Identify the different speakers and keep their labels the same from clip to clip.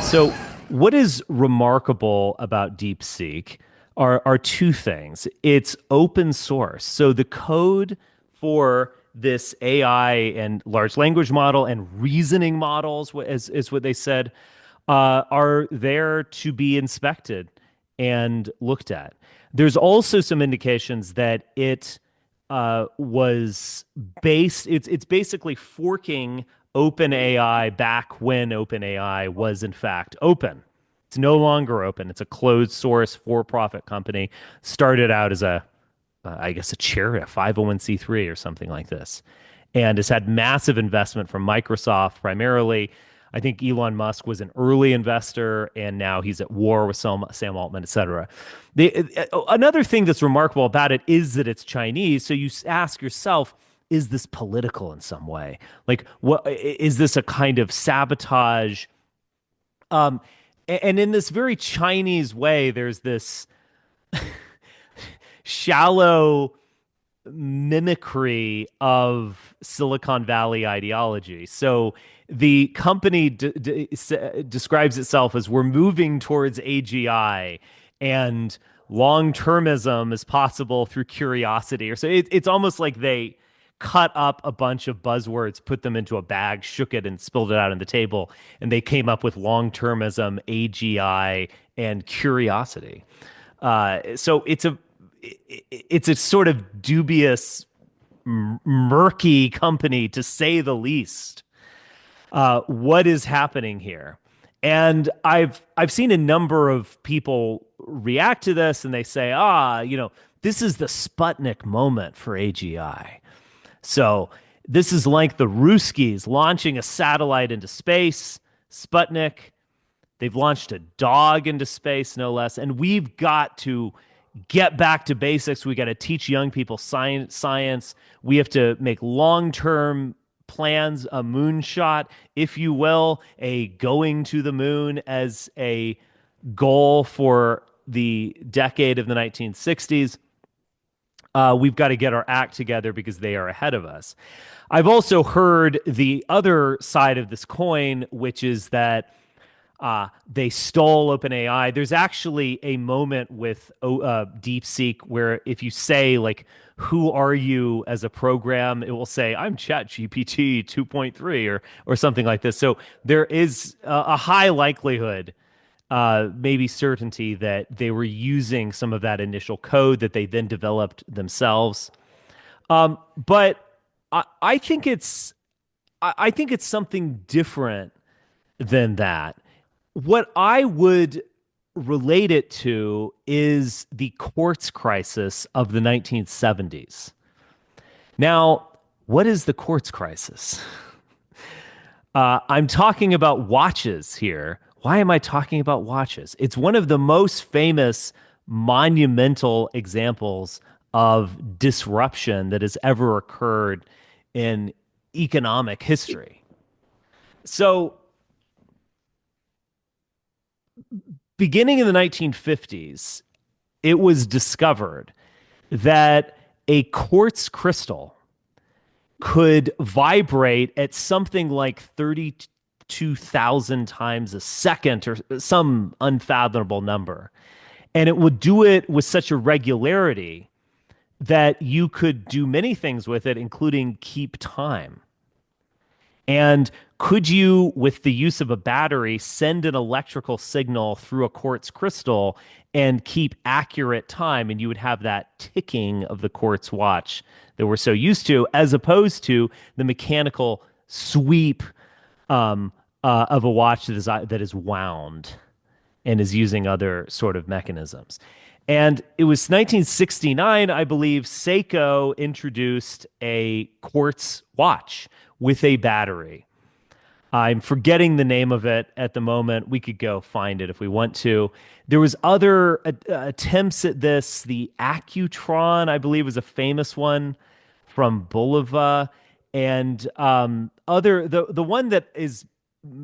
Speaker 1: So, what is remarkable about DeepSeek are two things. It's open source. So, the code for this AI and large language model and reasoning models, is what they said, are there to be inspected and looked at. There's also some indications that it was based, it's basically forking OpenAI back when OpenAI was in fact open. It's no longer open. It's a closed source for-profit company. Started out as I guess, a charity, a 501c3 or something like this, and has had massive investment from Microsoft primarily. I think Elon Musk was an early investor, and now he's at war with Sam Altman, et cetera. Another thing that's remarkable about it is that it's Chinese. So you ask yourself, is this political in some way? Like, what is this a kind of sabotage? Um, and in this very Chinese way, there's this shallow mimicry of Silicon Valley ideology. So the company describes itself as we're moving towards AGI and long-termism is possible through curiosity. Or so it's almost like they cut up a bunch of buzzwords, put them into a bag, shook it, and spilled it out on the table, and they came up with long-termism, AGI, and curiosity. So it's a sort of dubious, murky company, to say the least. What is happening here? And I've seen a number of people react to this, and they say, this is the Sputnik moment for AGI. So this is like the Ruskies launching a satellite into space, Sputnik. They've launched a dog into space, no less. And we've got to get back to basics. We got to teach young people science. We have to make long-term plans, a moonshot, if you will, a going to the moon as a goal for the decade of the 1960s. We've got to get our act together because they are ahead of us. I've also heard the other side of this coin, which is that they stole OpenAI. There's actually a moment with DeepSeek where if you say, like, who are you as a program, it will say, I'm ChatGPT 2.3 or something like this. So there is a high likelihood, maybe certainty, that they were using some of that initial code that they then developed themselves. But I think it's something different than that. What I would relate it to is the quartz crisis of the 1970s. Now, what is the quartz crisis? I'm talking about watches here. Why am I talking about watches? It's one of the most famous, monumental examples of disruption that has ever occurred in economic history. So, beginning in the 1950s, it was discovered that a quartz crystal could vibrate at something like 32,000 times a second, or some unfathomable number. And it would do it with such a regularity that you could do many things with it, including keep time. And could you, with the use of a battery, send an electrical signal through a quartz crystal and keep accurate time? And you would have that ticking of the quartz watch that we're so used to, as opposed to the mechanical sweep of a watch that is wound and is using other sort of mechanisms. And it was 1969, I believe, Seiko introduced a quartz watch with a battery. I'm forgetting the name of it at the moment. We could go find it if we want to. There was other attempts at this. The Accutron, I believe, was a famous one from Bulova, and the one that is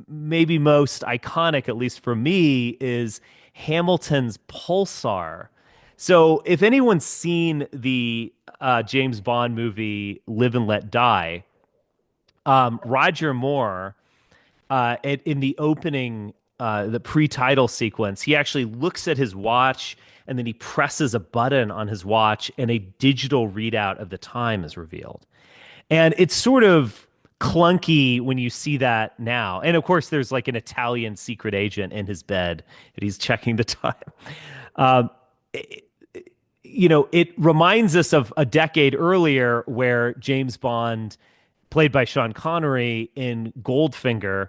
Speaker 1: maybe most iconic, at least for me, is Hamilton's Pulsar. So if anyone's seen the James Bond movie Live and Let Die, Roger Moore, in the opening the pre-title sequence, he actually looks at his watch and then he presses a button on his watch and a digital readout of the time is revealed. And it's sort of clunky when you see that now. And of course, there's like an Italian secret agent in his bed and he's checking the time. Um, it, it reminds us of a decade earlier where James Bond, played by Sean Connery in Goldfinger,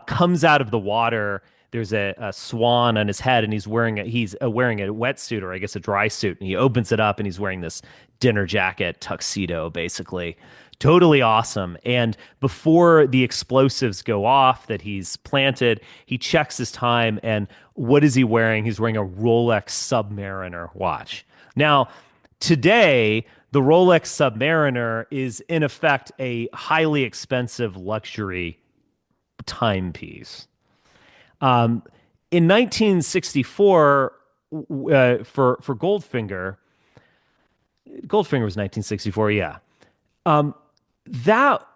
Speaker 1: comes out of the water. There's a swan on his head, and he's wearing a wetsuit, or I guess a dry suit, and he opens it up, and he's wearing this dinner jacket tuxedo, basically. Totally awesome. And before the explosives go off that he's planted, he checks his time, and what is he wearing? He's wearing a Rolex Submariner watch. Now, today, the Rolex Submariner is in effect a highly expensive luxury timepiece. In 1964, for Goldfinger was 1964, yeah. That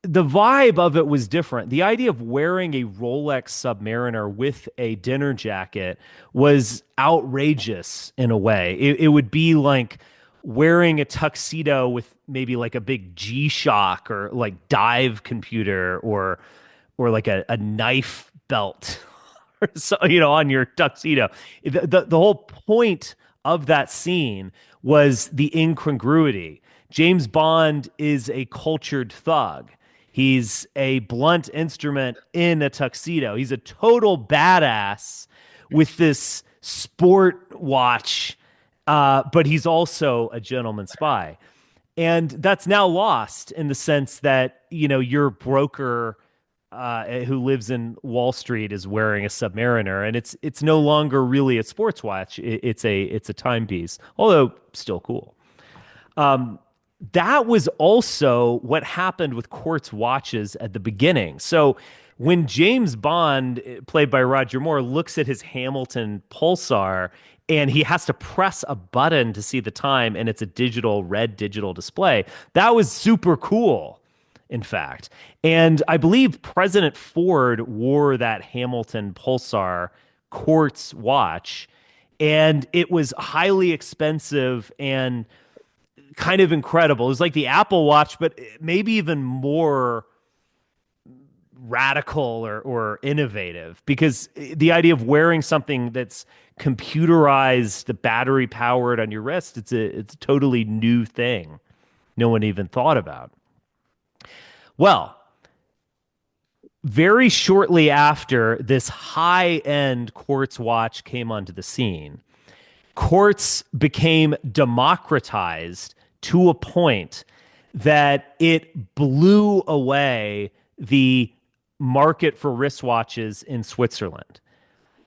Speaker 1: the vibe of it was different. The idea of wearing a Rolex Submariner with a dinner jacket was outrageous in a way. It would be like wearing a tuxedo with maybe like a big G-Shock or like dive computer or like a knife belt or so, on your tuxedo. The whole point of that scene was the incongruity. James Bond is a cultured thug. He's a blunt instrument in a tuxedo. He's a total badass with this sport watch, but he's also a gentleman spy. And that's now lost in the sense that, your broker who lives in Wall Street is wearing a Submariner, and it's no longer really a sports watch. It's a timepiece, although still cool. That was also what happened with Quartz watches at the beginning. So when James Bond, played by Roger Moore, looks at his Hamilton Pulsar and he has to press a button to see the time and it's a red digital display, that was super cool, in fact. And I believe President Ford wore that Hamilton Pulsar Quartz watch, and it was highly expensive and kind of incredible. It was like the Apple Watch, but maybe even more radical or innovative, because the idea of wearing something that's computerized, the battery powered on your wrist, it's a totally new thing no one even thought about. Well, very shortly after this high-end Quartz watch came onto the scene, Quartz became democratized to a point that it blew away the market for wristwatches in Switzerland.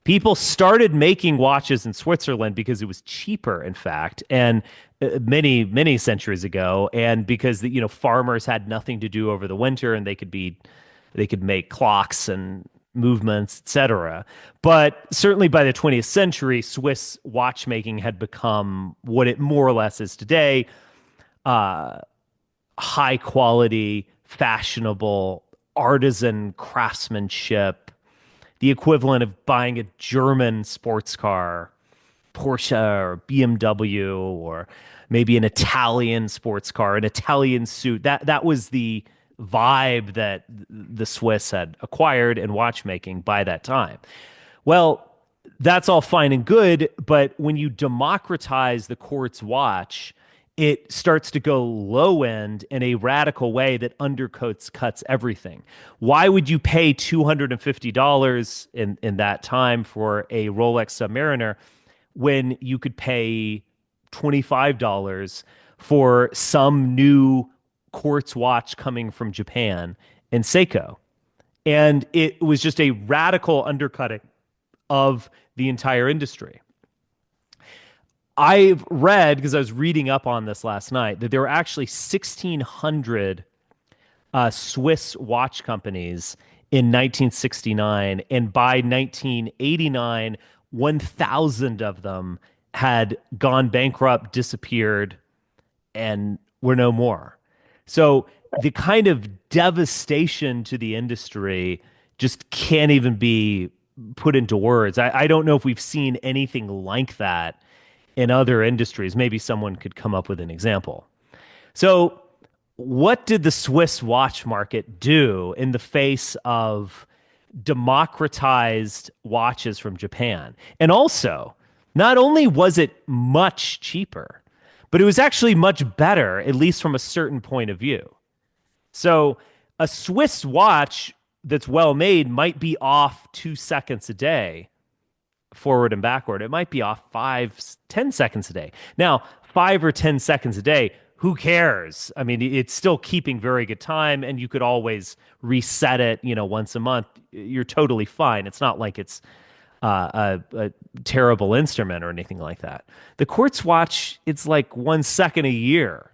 Speaker 1: People started making watches in Switzerland because it was cheaper, in fact, and many, many centuries ago, and because farmers had nothing to do over the winter, and they could make clocks and movements, etc. But certainly by the 20th century, Swiss watchmaking had become what it more or less is today: high quality, fashionable, artisan craftsmanship, the equivalent of buying a German sports car, Porsche or BMW, or maybe an Italian sports car, an Italian suit. That was the vibe that the Swiss had acquired in watchmaking by that time. Well, that's all fine and good, but when you democratize the Quartz watch, it starts to go low end in a radical way that cuts everything. Why would you pay $250 in that time for a Rolex Submariner when you could pay $25 for some new Quartz watch coming from Japan in Seiko? And it was just a radical undercutting of the entire industry. I've read, because I was reading up on this last night, that there were actually 1,600 Swiss watch companies in 1969. And by 1989, 1,000 of them had gone bankrupt, disappeared, and were no more. So the kind of devastation to the industry just can't even be put into words. I don't know if we've seen anything like that in other industries. Maybe someone could come up with an example. So, what did the Swiss watch market do in the face of democratized watches from Japan? And also, not only was it much cheaper, but it was actually much better, at least from a certain point of view. So, a Swiss watch that's well made might be off 2 seconds a day, forward and backward. It might be off 5, 10 seconds a day. Now, 5 or 10 seconds a day, who cares? I mean, it's still keeping very good time, and you could always reset it, once a month. You're totally fine. It's not like it's a terrible instrument or anything like that. The Quartz watch, it's like 1 second a year.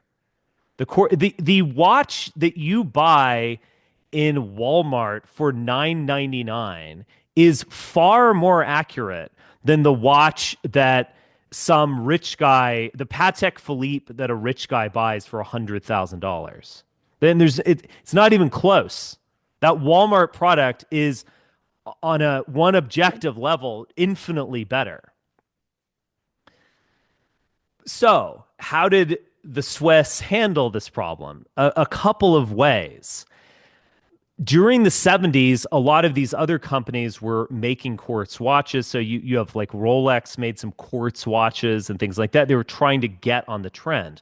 Speaker 1: The watch that you buy in Walmart for $9.99 is far more accurate than the watch that some rich guy, the Patek Philippe that a rich guy buys for $100,000. Then it's not even close. That Walmart product is on a one objective level infinitely better. So, how did the Swiss handle this problem? A couple of ways. During the 70s, a lot of these other companies were making quartz watches. So you have like Rolex made some quartz watches and things like that. They were trying to get on the trend,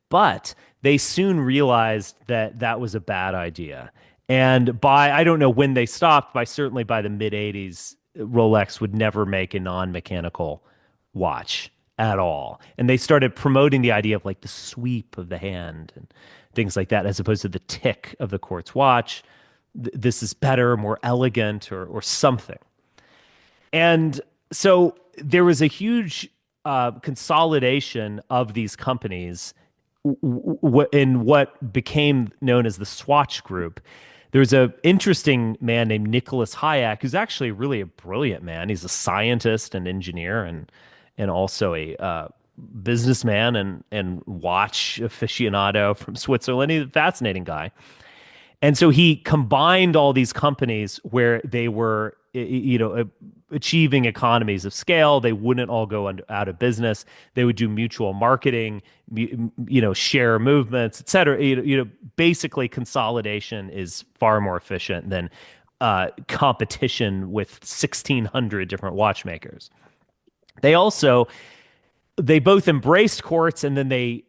Speaker 1: but they soon realized that that was a bad idea. And I don't know when they stopped, certainly by the mid 80s, Rolex would never make a non-mechanical watch at all. And they started promoting the idea of like the sweep of the hand and things like that, as opposed to the tick of the quartz watch. This is better, more elegant, or something. And so there was a huge consolidation of these companies in what became known as the Swatch Group. There's an interesting man named Nicholas Hayek, who's actually really a brilliant man. He's a scientist and engineer and also a businessman and watch aficionado from Switzerland. He's a fascinating guy. And so he combined all these companies where they were, achieving economies of scale. They wouldn't all go out of business. They would do mutual marketing, share movements, et cetera. Basically consolidation is far more efficient than competition with 1,600 different watchmakers. They both embraced quartz, and then they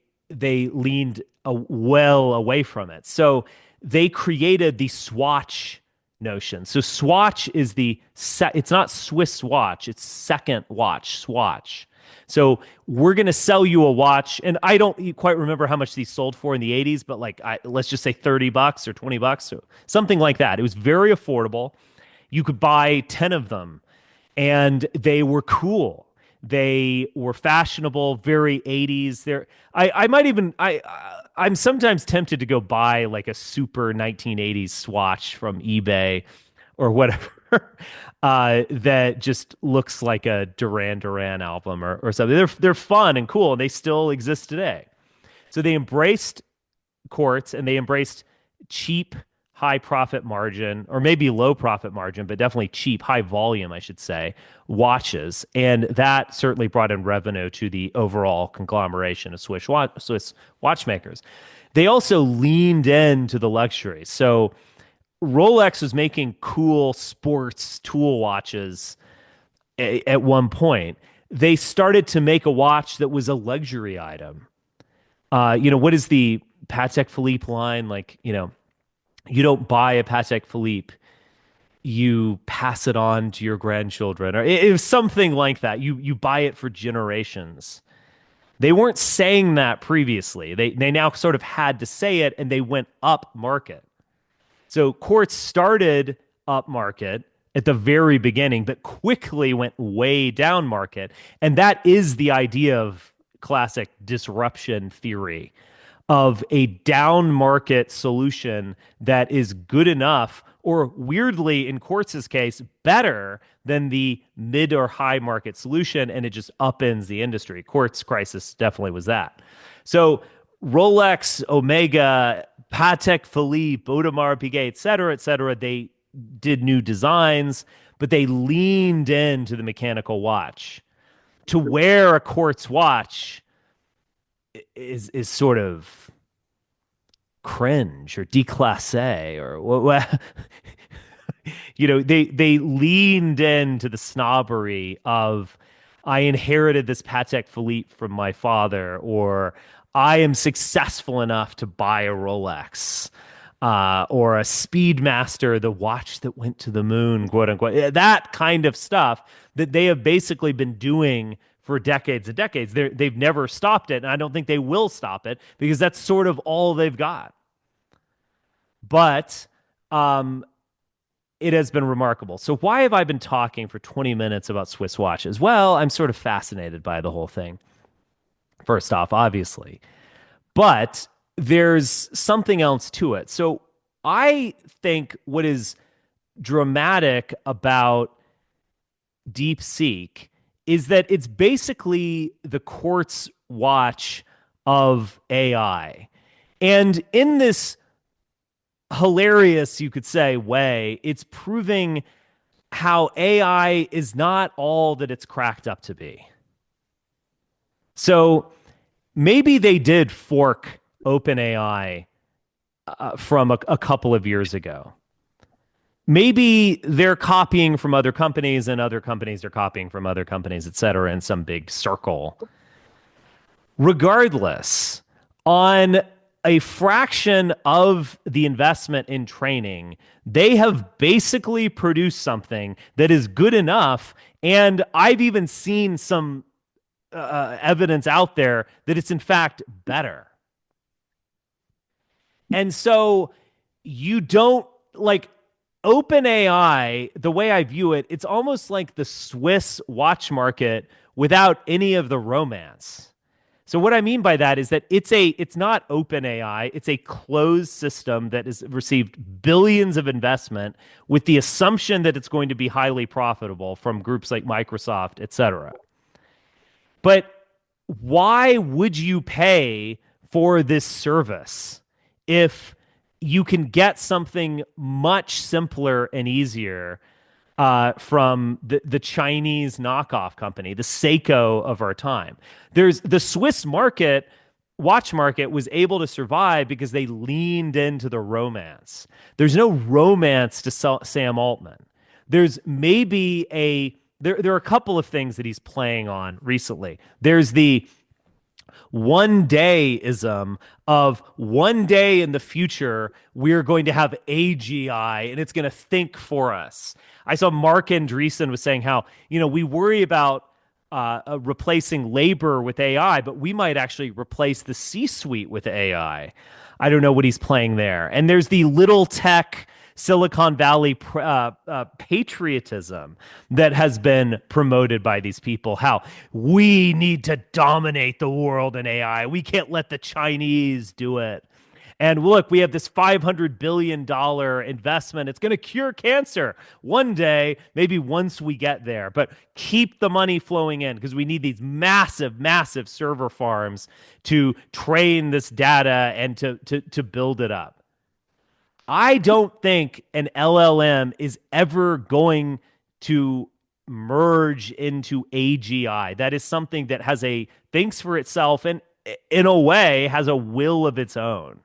Speaker 1: leaned well away from it. So they created the swatch notion. So swatch is it's not Swiss watch, it's second watch, swatch. So we're going to sell you a watch, and I don't quite remember how much these sold for in the 80s, but let's just say $30 or $20 or something like that. It was very affordable. You could buy 10 of them, and they were cool. They were fashionable, very 80s. I'm sometimes tempted to go buy like a super 1980s swatch from eBay or whatever that just looks like a Duran Duran album or something. They're fun and cool, and they still exist today. So they embraced quartz, and they embraced cheap, high profit margin, or maybe low profit margin, but definitely cheap, high volume, I should say, watches. And that certainly brought in revenue to the overall conglomeration of Swiss watchmakers. They also leaned into the luxury. So Rolex was making cool sports tool watches at one point. They started to make a watch that was a luxury item. What is the Patek Philippe line? You don't buy a Patek Philippe, you pass it on to your grandchildren, or it was something like that. You buy it for generations. They weren't saying that previously. They now sort of had to say it, and they went up market. So Quartz started up market at the very beginning, but quickly went way down market. And that is the idea of classic disruption theory, of a down market solution that is good enough, or weirdly, in Quartz's case, better than the mid or high market solution, and it just upends the industry. Quartz crisis definitely was that. So Rolex, Omega, Patek Philippe, Audemars Piguet, et cetera, they did new designs, but they leaned into the mechanical watch. To wear a quartz watch is sort of cringe or déclassé or what. They leaned into the snobbery of I inherited this Patek Philippe from my father, or I am successful enough to buy a Rolex, or a Speedmaster, the watch that went to the moon, quote unquote. That kind of stuff that they have basically been doing for decades and decades. They've never stopped it, and I don't think they will stop it because that's sort of all they've got. But um, it has been remarkable. So why have I been talking for 20 minutes about Swiss watches? Well, I'm sort of fascinated by the whole thing. First off, obviously, but there's something else to it. So I think what is dramatic about DeepSeek is that it's basically the quartz watch of AI. And in this hilarious, you could say, way, it's proving how AI is not all that it's cracked up to be. So maybe they did fork OpenAI from a couple of years ago. Maybe they're copying from other companies and other companies are copying from other companies, et cetera, in some big circle. Regardless, on a fraction of the investment in training, they have basically produced something that is good enough. And I've even seen some evidence out there that it's in fact better. And so you don't like OpenAI, the way I view it, it's almost like the Swiss watch market without any of the romance. So what I mean by that is that it's not OpenAI, it's a closed system that has received billions of investment with the assumption that it's going to be highly profitable from groups like Microsoft, et cetera. But why would you pay for this service if you can get something much simpler and easier from the Chinese knockoff company, the Seiko of our time? There's the Swiss market, watch market was able to survive because they leaned into the romance. There's no romance to Sam Altman. There's maybe there are a couple of things that he's playing on recently. There's the one dayism of one day in the future, we're going to have AGI and it's going to think for us. I saw Mark Andreessen was saying how, we worry about replacing labor with AI, but we might actually replace the C-suite with AI. I don't know what he's playing there. And there's the little tech Silicon Valley patriotism that has been promoted by these people. How we need to dominate the world in AI. We can't let the Chinese do it. And look, we have this $500 billion investment. It's going to cure cancer one day, maybe once we get there. But keep the money flowing in because we need these massive, massive server farms to train this data and to build it up. I don't think an LLM is ever going to merge into AGI. That is something that thinks for itself and in a way has a will of its own.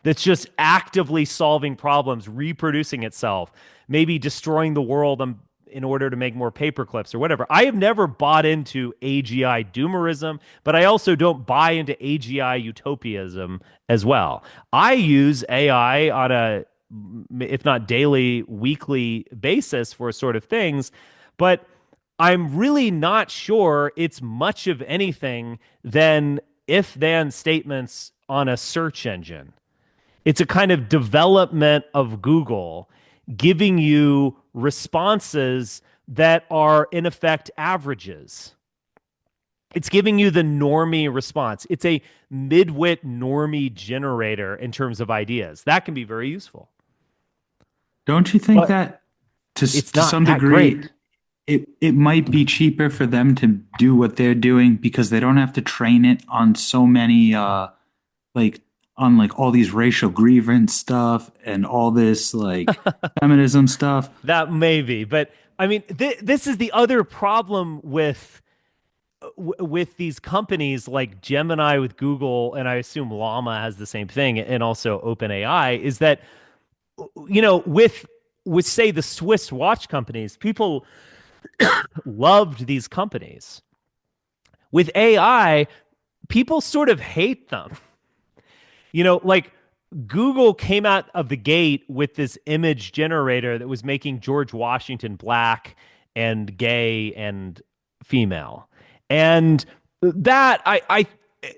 Speaker 1: That's just actively solving problems, reproducing itself, maybe destroying the world in order to make more paper clips or whatever. I have never bought into AGI doomerism, but I also don't buy into AGI utopianism as well. I use AI on a, if not daily, weekly basis for sort of things, but I'm really not sure it's much of anything than if-then statements on a search engine. It's a kind of development of Google giving you responses that are, in effect, averages. It's giving you the normie response. It's a midwit normie generator in terms of ideas. That can be very useful.
Speaker 2: Don't you think
Speaker 1: But
Speaker 2: that
Speaker 1: it's
Speaker 2: to
Speaker 1: not
Speaker 2: some
Speaker 1: that
Speaker 2: degree
Speaker 1: great.
Speaker 2: it might be cheaper for them to do what they're doing because they don't have to train it on so many like on like all these racial grievance stuff and all this like feminism stuff.
Speaker 1: That may be, but I mean, this is the other problem with these companies like Gemini with Google, and I assume Llama has the same thing, and also OpenAI, is that with say the Swiss watch companies, people loved these companies. With AI, people sort of hate them. Like Google came out of the gate with this image generator that was making George Washington black and gay and female. And that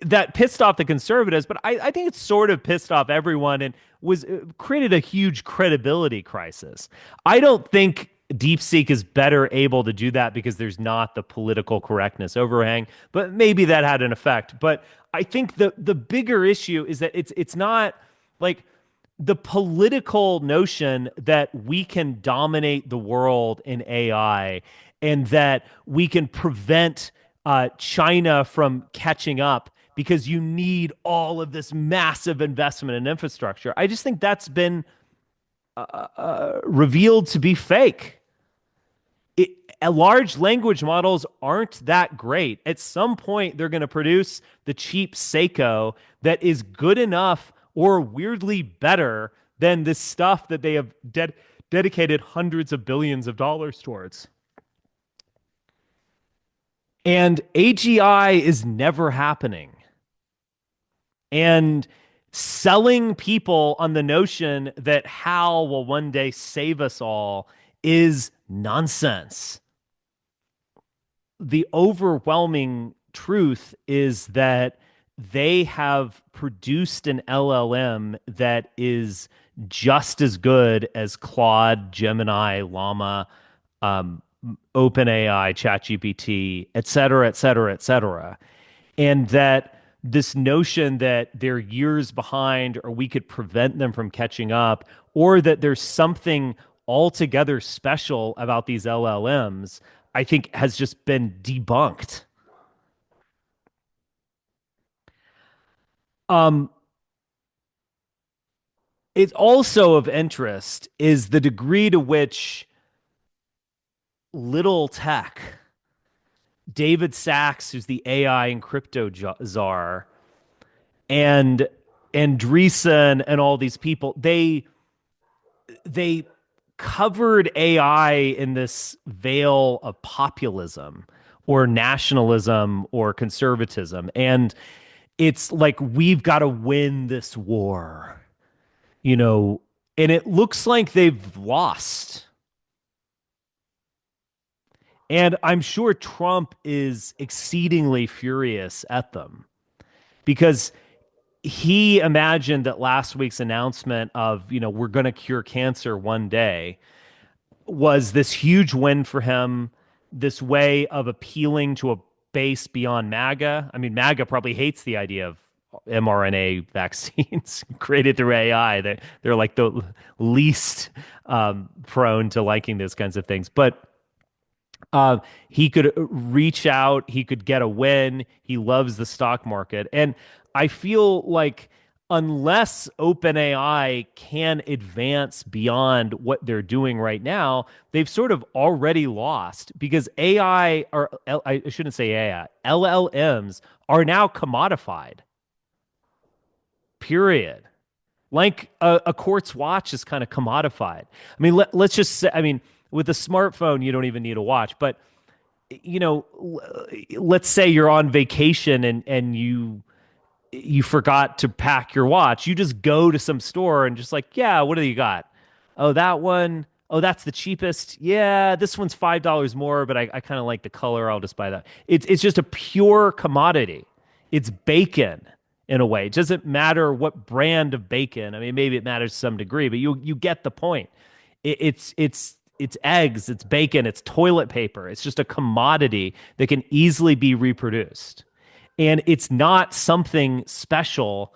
Speaker 1: that pissed off the conservatives, but I think it sort of pissed off everyone and was created a huge credibility crisis. I don't think DeepSeek is better able to do that because there's not the political correctness overhang, but maybe that had an effect. But I think the bigger issue is that it's not like the political notion that we can dominate the world in AI and that we can prevent China from catching up because you need all of this massive investment in infrastructure. I just think that's been revealed to be fake. it, Large language models aren't that great. At some point, they're going to produce the cheap Seiko that is good enough or weirdly better than this stuff that they have dedicated hundreds of billions of dollars towards. And AGI is never happening. And selling people on the notion that HAL will one day save us all is nonsense. The overwhelming truth is that they have produced an LLM that is just as good as Claude, Gemini, Llama, OpenAI, ChatGPT, et cetera, et cetera, et cetera. And that this notion that they're years behind or we could prevent them from catching up or that there's something altogether special about these LLMs, I think has just been debunked. Um, it's also of interest is the degree to which little tech, David Sachs, who's the AI and crypto czar, and Andreessen and all these people, they covered AI in this veil of populism or nationalism or conservatism. And it's like, we've got to win this war, you know, and it looks like they've lost. And I'm sure Trump is exceedingly furious at them because he imagined that last week's announcement of, we're going to cure cancer one day was this huge win for him, this way of appealing to a base beyond MAGA. I mean, MAGA probably hates the idea of mRNA vaccines created through AI. They're like the least prone to liking those kinds of things. But he could reach out, he could get a win. He loves the stock market. And I feel like unless OpenAI can advance beyond what they're doing right now, they've sort of already lost because AI, or I shouldn't say AI, LLMs are now commodified. Period. Like a Quartz watch is kind of commodified. I mean, let's just say, I mean, with a smartphone, you don't even need a watch, but let's say you're on vacation and you forgot to pack your watch. You just go to some store and just like, yeah, what do you got? Oh, that one. Oh, that's the cheapest. Yeah, this one's $5 more, but I kind of like the color. I'll just buy that. It's just a pure commodity. It's bacon in a way. It doesn't matter what brand of bacon. I mean, maybe it matters to some degree, but you get the point. It's eggs, it's bacon, it's toilet paper. It's just a commodity that can easily be reproduced. And it's not something special.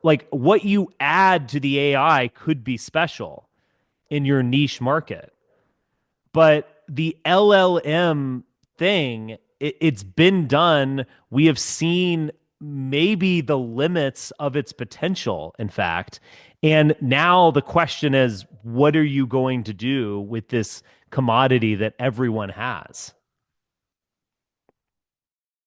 Speaker 1: Like what you add to the AI could be special in your niche market. But the LLM thing, it's been done. We have seen maybe the limits of its potential, in fact. And now the question is, what are you going to do with this commodity that everyone has?